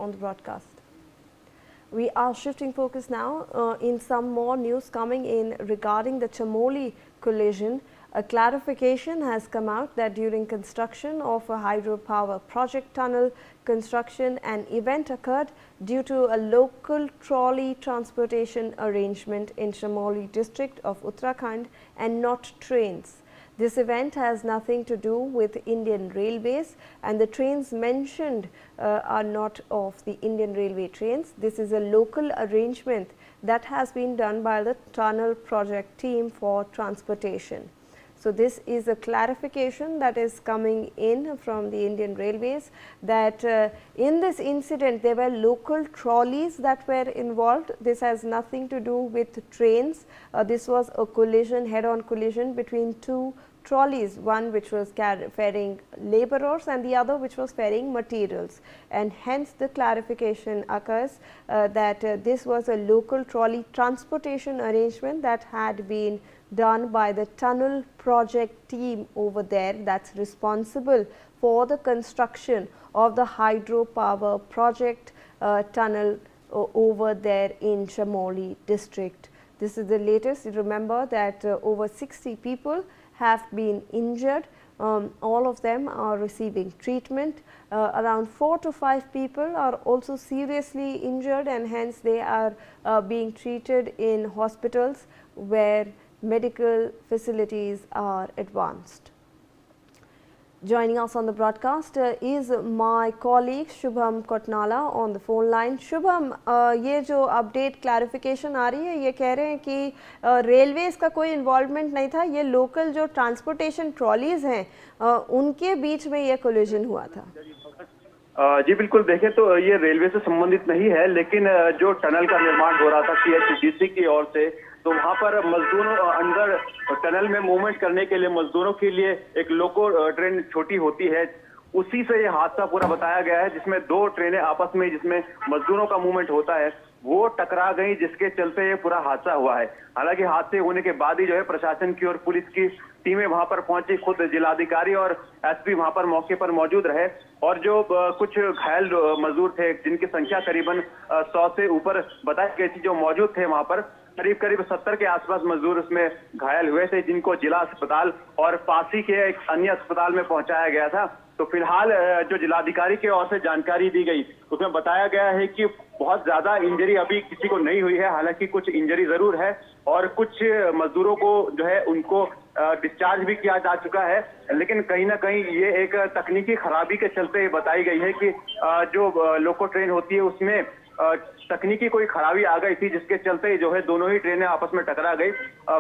on the broadcast. We are shifting focus now in some more news coming in regarding the Chamoli collision. A clarification has come out that during construction of a hydropower project tunnel construction, an event occurred due to a local trolley transportation arrangement in Chamoli district of Uttarakhand and not trains. This event has nothing to do with Indian Railways, and the trains mentioned are not of the Indian Railway trains. This is a local arrangement that has been done by the tunnel project team for transportation. So, this is a clarification that is coming in from the Indian Railways that in this incident there were local trolleys that were involved. This has nothing to do with trains. This was a collision, head-on collision between two trolleys, one which was ferrying laborers and the other which was ferrying materials, and hence the clarification occurs that this was a local trolley transportation arrangement that had been done by the tunnel project team over there that is responsible for the construction of the hydropower project tunnel over there in Chamoli district. This is the latest. Remember that over 60 people have been injured. All of them are receiving treatment. Around 4 to 5 people are also seriously injured, and hence they are being treated in hospitals where medical facilities are advanced. Joining us on the broadcast is my colleague Shubham Kotnala on the phone line. Shubham, ये जो update clarification आ रही है, ये कह रहे हैं कि railways का कोई इन्वॉल्वमेंट नहीं था, ये लोकल जो ट्रांसपोर्टेशन ट्रॉलीज हैं उनके बीच में ये कोलिजन हुआ था। जी बिल्कुल, देखें तो ये रेलवे से संबंधित नहीं है, लेकिन जो टनल का निर्माण हो रहा था सीएचडीसी की ओर से, तो वहां पर मजदूरों अंदर टनल में मूवमेंट करने के लिए मजदूरों के लिए एक लोको ट्रेन छोटी होती है, उसी से ये हादसा पूरा बताया गया है, जिसमें दो ट्रेनें आपस में जिसमें मजदूरों का मूवमेंट होता है वो टकरा गई, जिसके चलते ये पूरा हादसा हुआ है। हालांकि हादसे होने के बाद ही जो है प्रशासन की और पुलिस की टीमें वहां पर पहुंची, खुद जिलाधिकारी और एसपी वहां पर मौके पर मौजूद रहे, और जो कुछ घायल मजदूर थे जिनकी संख्या करीबन 100 से ऊपर बताई गई थी जो मौजूद थे वहां पर, करीब 70 के आसपास मजदूर उसमें घायल हुए थे, जिनको जिला अस्पताल और पासी के एक अन्य अस्पताल में पहुंचाया गया था। तो फिलहाल जो जिलाधिकारी की ओर से जानकारी दी गई उसमें बताया गया है कि बहुत ज्यादा इंजरी अभी किसी को नहीं हुई है, हालांकि कुछ इंजरी जरूर है और कुछ मजदूरों को जो है उनको डिस्चार्ज भी किया जा चुका है, लेकिन कहीं ना कहीं ये एक तकनीकी खराबी के चलते बताई गई है कि जो लोको ट्रेन होती है उसमें तकनीकी कोई खराबी आ गई थी, जिसके चलते जो है दोनों ही ट्रेनें आपस में टकरा गई।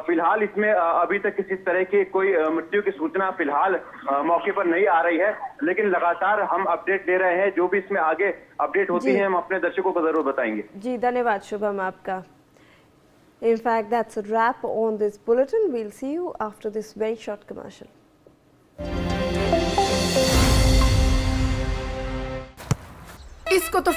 फिलहाल इसमें अभी तक किसी तरह की कोई मृत्यु की सूचना फिलहाल मौके पर नहीं आ रही है, लेकिन लगातार हम अपडेट दे रहे हैं, जो भी इसमें आगे अपडेट होती है हम अपने दर्शकों को जरूर बताएंगे। जी धन्यवाद शुभम आपका। In fact, that's a wrap on this bulletin. We'll see you after this very short commercial. इसको तो